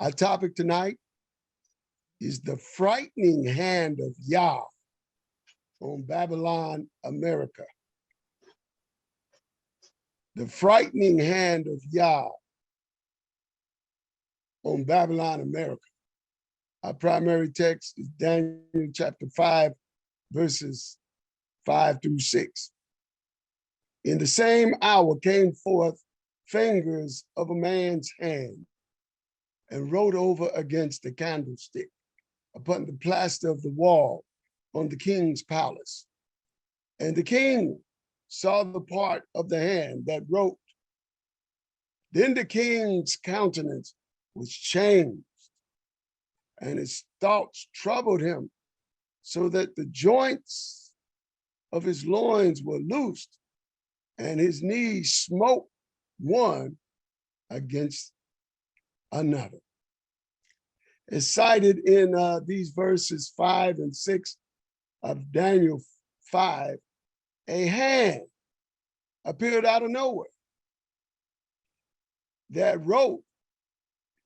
Our topic tonight is the frightening hand of YAH on Babylon, America. The frightening hand of YAH on Babylon, America. Our primary text is Daniel chapter 5, verses 5 through 6. In the same hour came forth fingers of a man's hand and wrote over against the candlestick upon the plaster of the wall on the king's palace. And the king saw the part of the hand that wrote. Then the king's countenance was changed, and his thoughts troubled him, so that the joints of his loins were loosed, and his knees smote one against another. It's cited in these verses 5 and 6 of Daniel 5. A hand appeared out of nowhere that wrote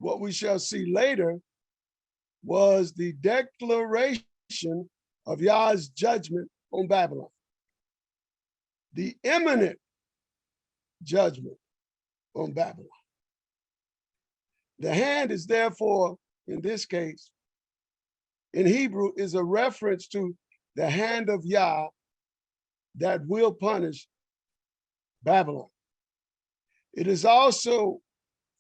what we shall see later was the declaration of Yah's judgment on Babylon. The imminent judgment on Babylon. The hand is therefore, in this case, in Hebrew, is a reference to the hand of Yah that will punish Babylon. It is also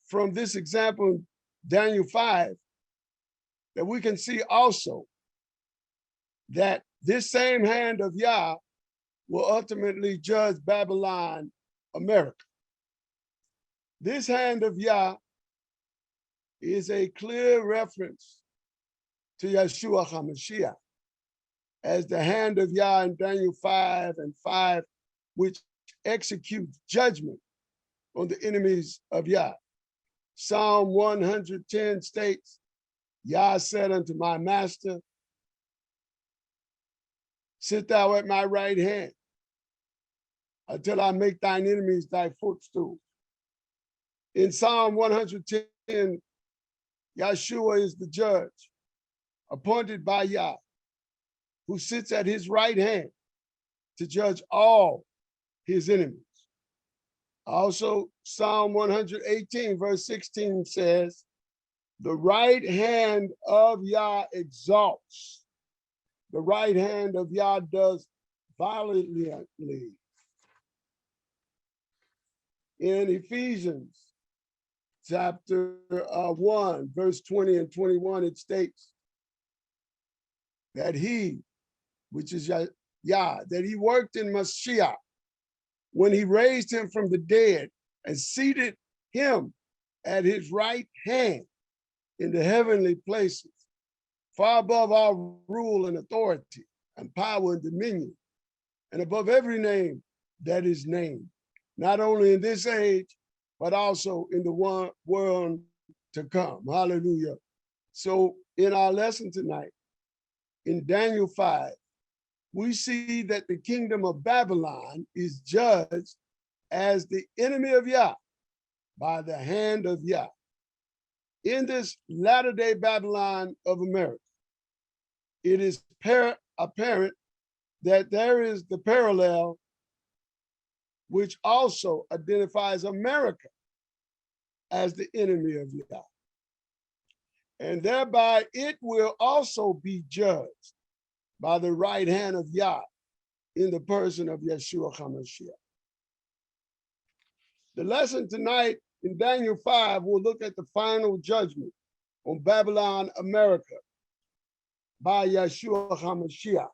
from this example in Daniel 5 that we can see also that this same hand of Yah will ultimately judge Babylon, America. This hand of Yah is a clear reference to Yeshua HaMashiach as the hand of Yah in Daniel 5 and 5, which executes judgment on the enemies of Yah. Psalm 110 states, Yah said unto my master, sit thou at my right hand until I make thine enemies thy footstool. In Psalm 110, Yeshua is the judge appointed by Yah, who sits at his right hand to judge all his enemies. Also, Psalm 118, verse 16 says, the right hand of Yah exalts. The right hand of Yah does violently. In Ephesians chapter 1, verse 20 and 21, it states that he, which is Yah, that he worked in Mashiach when he raised him from the dead and seated him at his right hand in the heavenly places, far above all rule and authority and power and dominion, and above every name that is named, not only in this age, but also in the one world to come. Hallelujah. So in our lesson tonight, in Daniel 5, we see that the kingdom of Babylon is judged as the enemy of Yah by the hand of Yah. In this latter-day Babylon of America, it is apparent that there is the parallel which also identifies America as the enemy of Yah. And thereby it will also be judged by the right hand of Yah in the person of Yeshua HaMashiach. The lesson tonight in Daniel 5 will look at the final judgment on Babylon, America by Yeshua HaMashiach,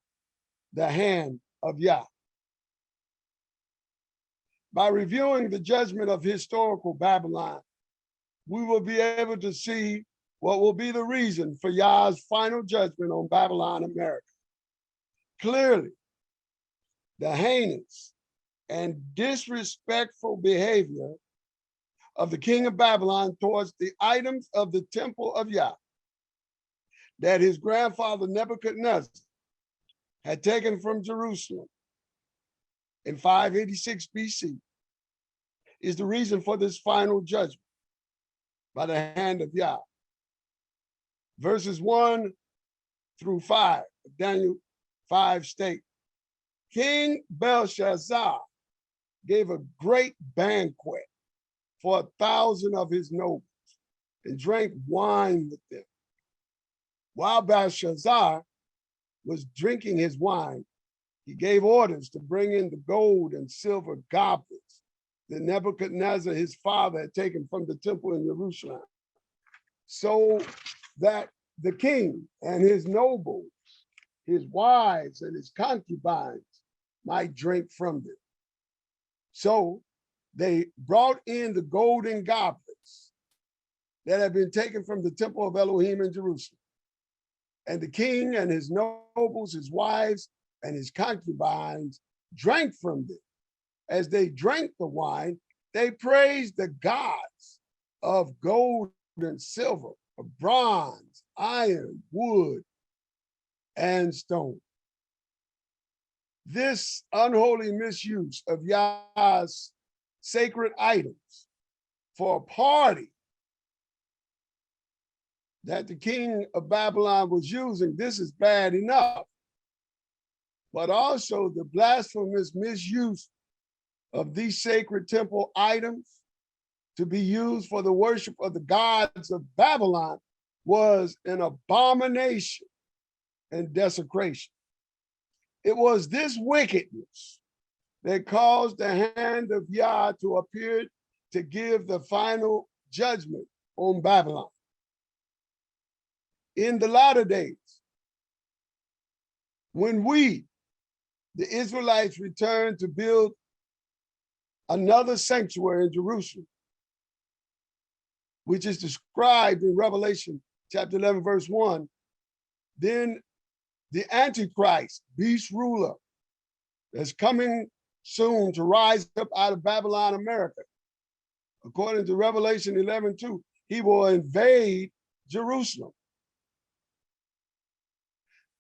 the hand of Yah. By reviewing the judgment of historical Babylon, we will be able to see what will be the reason for Yah's final judgment on Babylon, America. Clearly, the heinous and disrespectful behavior of the king of Babylon towards the items of the temple of Yah that his grandfather Nebuchadnezzar had taken from Jerusalem in 586 BC is the reason for this final judgment by the hand of Yah Verses 1 through 5, Daniel 5 state, King Belshazzar gave a great banquet for 1,000 of his nobles and drank wine with them. While Belshazzar was drinking his wine, he gave orders to bring in the gold and silver goblets that Nebuchadnezzar, his father, had taken from the temple in Jerusalem, so that the king and his nobles, his wives and his concubines might drink from them. So they brought in the golden goblets that had been taken from the temple of Elohim in Jerusalem. And the king and his nobles, his wives, and his concubines drank from them. As they drank the wine, they praised the gods of gold and silver, of bronze, iron, wood, and stone. This unholy misuse of Yah's sacred items for a party that the king of Babylon was using, this is bad enough. But also the blasphemous misuse of these sacred temple items to be used for the worship of the gods of Babylon was an abomination and desecration. It was this wickedness that caused the hand of Yah to appear to give the final judgment on Babylon. In the latter days, when we, the Israelites, returned to build another sanctuary in Jerusalem, which is described in Revelation chapter 11, verse 1, then the Antichrist, beast ruler, that's coming soon to rise up out of Babylon, America. According to Revelation 11:2, he will invade Jerusalem.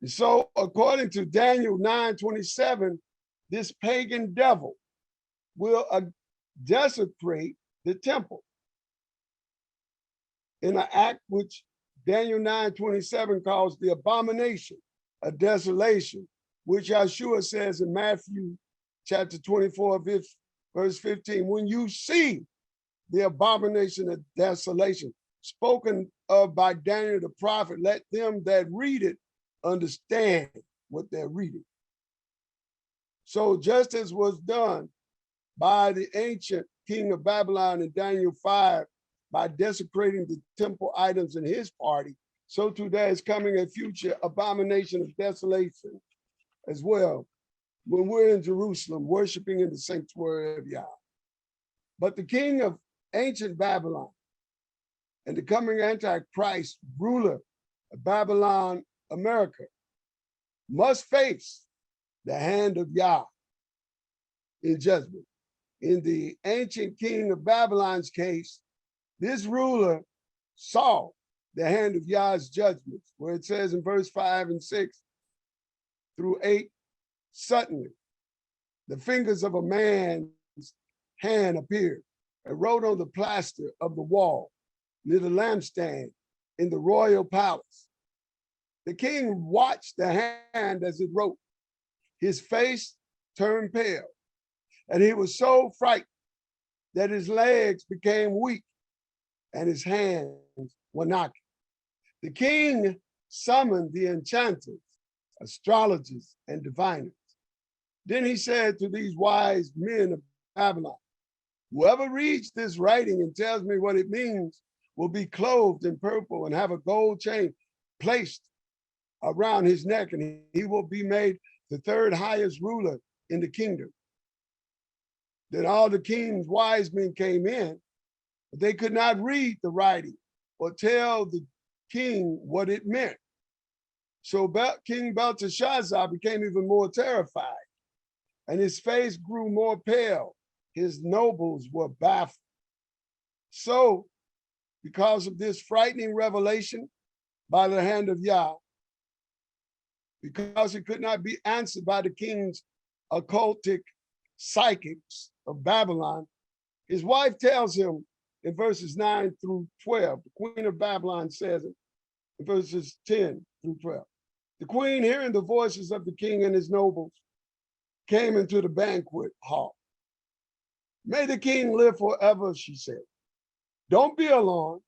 And so according to Daniel 9:27, this pagan devil will desecrate the temple in an act which Daniel 9:27 calls the abomination of desolation, which Yeshua says in Matthew chapter 24, verse 15, when you see the abomination of desolation spoken of by Daniel the prophet, let them that read it understand what they're reading. So just as was done by the ancient king of Babylon in Daniel 5, by desecrating the temple items in his party, so too there is coming a future abomination of desolation as well when we're in Jerusalem worshiping in the sanctuary of Yah. But the king of ancient Babylon and the coming Antichrist ruler of Babylon, America, must face the hand of Yah in judgment. In the ancient king of Babylon's case, this ruler saw the hand of Yah's judgments, where it says in verse 5 and 6 through 8, suddenly the fingers of a man's hand appeared and wrote on the plaster of the wall near the lampstand in the royal palace. The king watched the hand as it wrote. His face turned pale, and he was so frightened that his legs became weak and his hands were knocking. The king summoned the enchanters, astrologers, and diviners. Then he said to these wise men of Babylon, whoever reads this writing and tells me what it means will be clothed in purple and have a gold chain placed around his neck, and he will be made the third highest ruler in the kingdom. Then all the king's wise men came in, but they could not read the writing or tell the king what it meant. So King Belteshazzar became even more terrified, and his face grew more pale. His nobles were baffled. So, because of this frightening revelation by the hand of Yah, because it could not be answered by the king's occultic psychics of Babylon, his wife tells him in verses 9 through 12, the queen of Babylon says, verses 10 through 12. The queen, hearing the voices of the king and his nobles, came into the banquet hall. May the king live forever, she said. Don't be alarmed.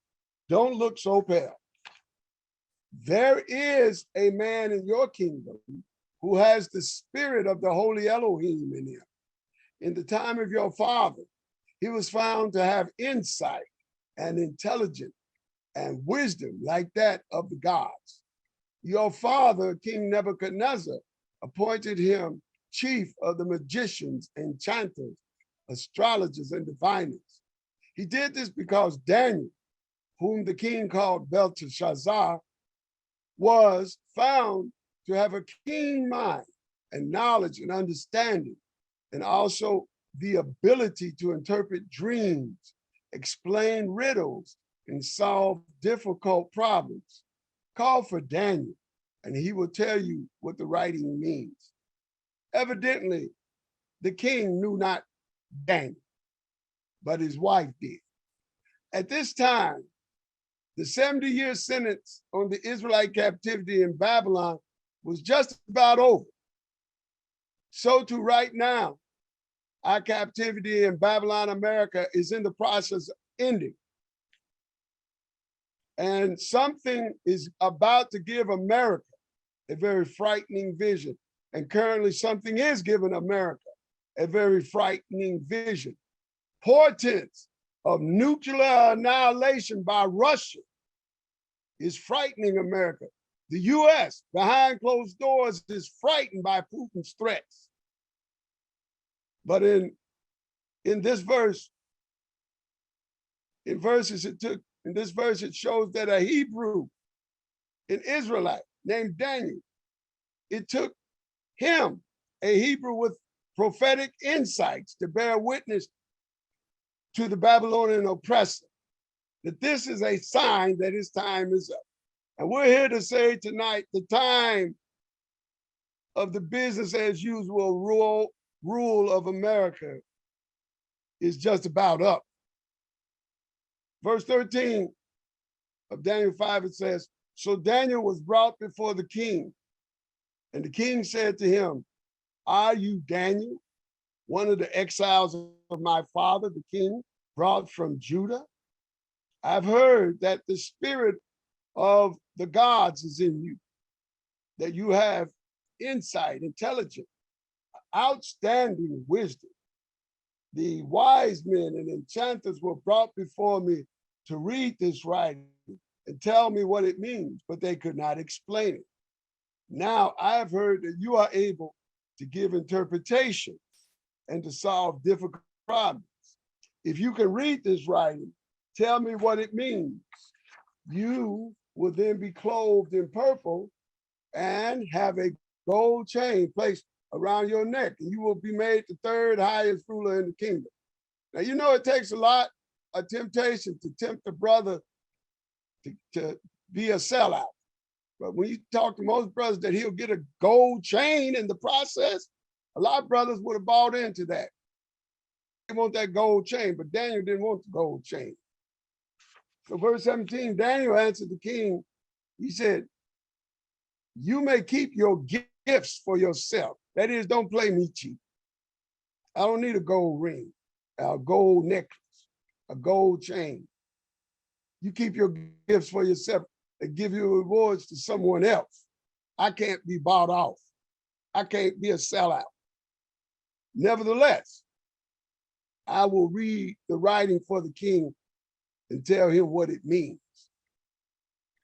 Don't look so pale. There is a man in your kingdom who has the spirit of the holy Elohim in him. In the time of your father, he was found to have insight and intelligence and wisdom like that of the gods. Your father, King Nebuchadnezzar, appointed him chief of the magicians, enchanters, astrologers, and diviners. He did this because Daniel, whom the king called Belteshazzar, was found to have a keen mind and knowledge and understanding, and also the ability to interpret dreams, explain riddles, and solve difficult problems. Call for Daniel, and he will tell you what the writing means. Evidently, the king knew not Daniel, but his wife did. At this time, the 70-year sentence on the Israelite captivity in Babylon was just about over. So too right now, our captivity in Babylon, America is in the process of ending. And something is about to give America a very frightening vision. And currently something is giving America a very frightening vision. Portents of nuclear annihilation by Russia is frightening America. The US, behind closed doors, is frightened by Putin's threats. But in this verse, in this verse, it shows that a Hebrew, an Israelite named Daniel, it took him, a Hebrew with prophetic insights, to bear witness to the Babylonian oppressor, that this is a sign that his time is up. And we're here to say tonight, the time of the business as usual rule of America is just about up. Verse 13 of Daniel 5, it says, so Daniel was brought before the king, and the king said to him, are you Daniel, one of the exiles of my father, the king, brought from Judah? I've heard that the spirit of the gods is in you, that you have insight, intelligence, outstanding wisdom. The wise men and enchanters were brought before me to read this writing and tell me what it means, but they could not explain it. Now I have heard that you are able to give interpretation and to solve difficult problems. If you can read this writing, tell me what it means. You will then be clothed in purple and have a gold chain placed around your neck, and you will be made the third highest ruler in the kingdom. Now, you know, it takes a lot of temptation to tempt a brother to be a sellout. But when you talk to most brothers that he'll get a gold chain in the process, a lot of brothers would have bought into that. They want that gold chain, but Daniel didn't want the gold chain. So verse 17, Daniel answered the king. He said, you may keep your gifts for yourself. That is, don't play me cheap. I don't need a gold ring, a gold necklace, a gold chain. You keep your gifts for yourself and give your rewards to someone else. I can't be bought off. I can't be a sellout. Nevertheless, I will read the writing for the king and tell him what it means.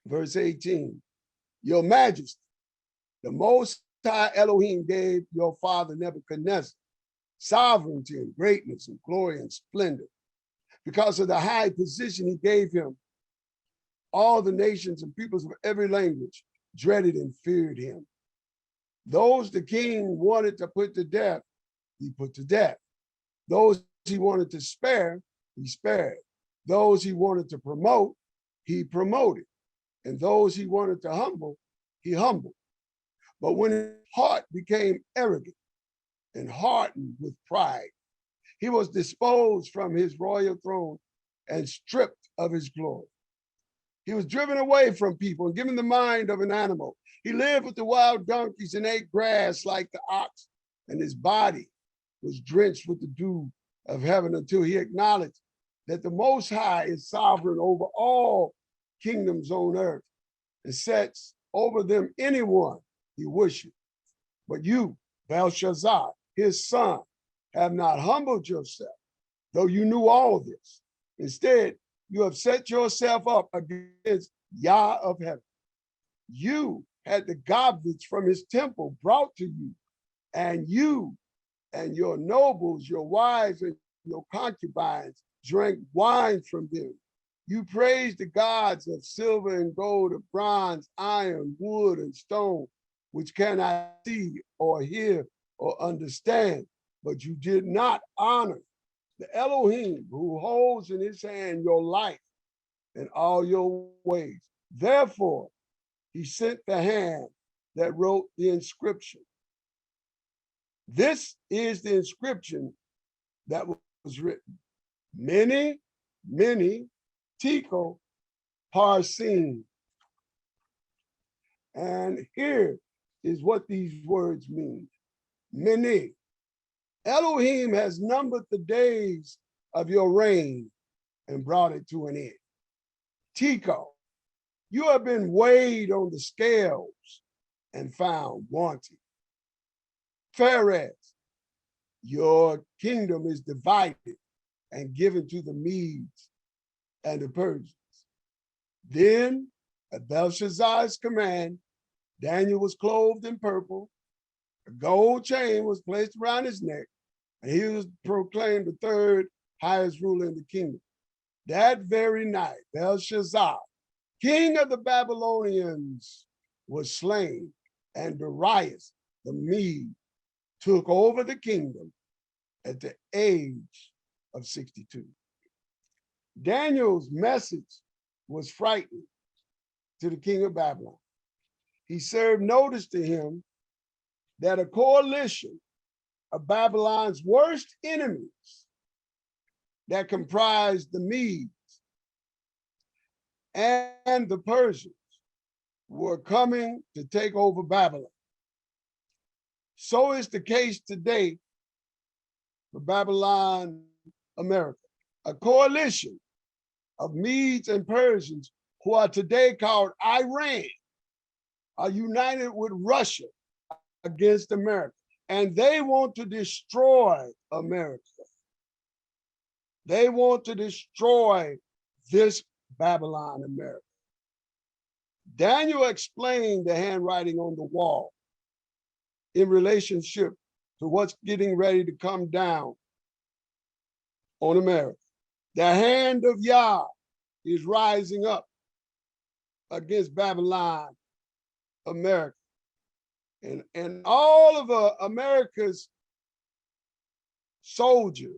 Verse 18, your majesty, the Most High Elohim gave your father Nebuchadnezzar sovereignty and greatness and glory and splendor. Because of the high position he gave him, all the nations and peoples of every language dreaded and feared him. Those the king wanted to put to death, he put to death. Those he wanted to spare, he spared. Those he wanted to promote, he promoted. And those he wanted to humble, he humbled. But when his heart became arrogant and hardened with pride, he was disposed from his royal throne and stripped of his glory. He was driven away from people and given the mind of an animal. He lived with the wild donkeys and ate grass like the ox, and his body was drenched with the dew of heaven until he acknowledged that the Most High is sovereign over all kingdoms on earth and sets over them anyone he wishes. But you, Belshazzar, his son, have not humbled yourself, though you knew all this. Instead, you have set yourself up against YAH of heaven. You had the goblets from his temple brought to you, and you and your nobles, your wives, and your concubines drank wine from them. You praised the gods of silver and gold, of bronze, iron, wood, and stone, which cannot see or hear or understand, but you did not honor the Elohim who holds in his hand your life and all your ways. Therefore, he sent the hand that wrote the inscription. This is the inscription that was written. Many, many, Tico, Parsim. And here is what these words mean. Many. Elohim has numbered the days of your reign and brought it to an end. Tico, you have been weighed on the scales and found wanting. Pharez, your kingdom is divided and given to the Medes and the Persians. Then, at Belshazzar's command, Daniel was clothed in purple, a gold chain was placed around his neck, and he was proclaimed the third highest ruler in the kingdom. That very night, Belshazzar, king of the Babylonians, was slain, and Darius the Mede took over the kingdom at the age of 62. Daniel's message was frightening to the king of Babylon. He served notice to him that a coalition of Babylon's worst enemies that comprised the Medes and the Persians were coming to take over Babylon. So is the case today for Babylon, America. A coalition of Medes and Persians, who are today called Iran, are united with Russia against America, and they want to destroy America. They want to destroy this Babylon, America. Daniel explained the handwriting on the wall in relationship to what's getting ready to come down on America. The hand of YAH is rising up against Babylon, America. And all of America's soldiers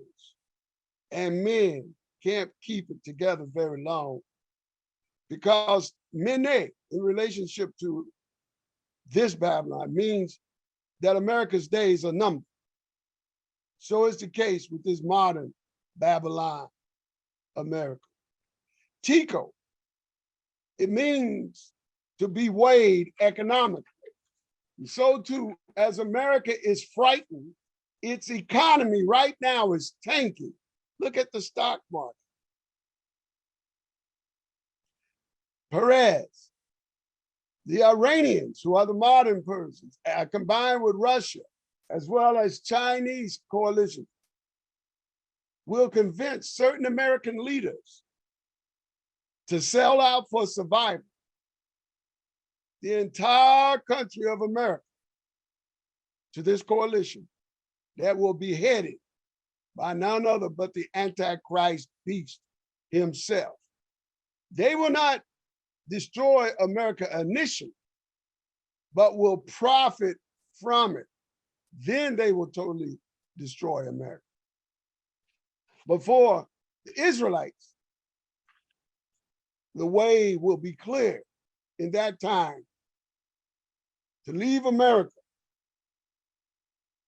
and men can't keep it together very long, because Mene, in relationship to this Babylon, means that America's days are numbered. So is the case with this modern Babylon, America. Tico, it means to be weighed economically. And so too, as America is frightened, its economy right now is tanking. Look at the stock market. Perez, the Iranians, who are the modern Persians, combined with Russia, as well as Chinese coalition, will convince certain American leaders to sell out for survival the entire country of America to this coalition that will be headed by none other but the Antichrist beast himself. They will not destroy America initially, but will profit from it. Then they will totally destroy America. But for the Israelites, the way will be clear in that time to leave America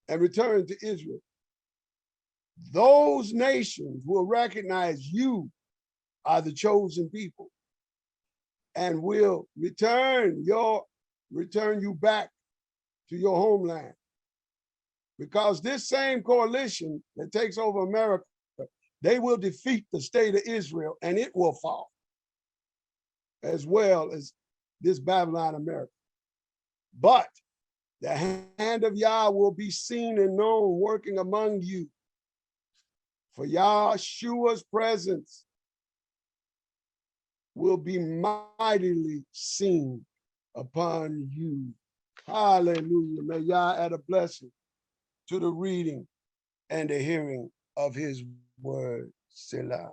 and return to Israel. Those nations will recognize you are the chosen people. and will return you back to your homeland. Because this same coalition that takes over America, they will defeat the state of Israel and it will fall, as well as this Babylon America. But the hand of Yah will be seen and known working among you. For Yahshua's presence will be mightily seen upon you. Hallelujah. May Yah add a blessing to the reading and the hearing of his word. Selah.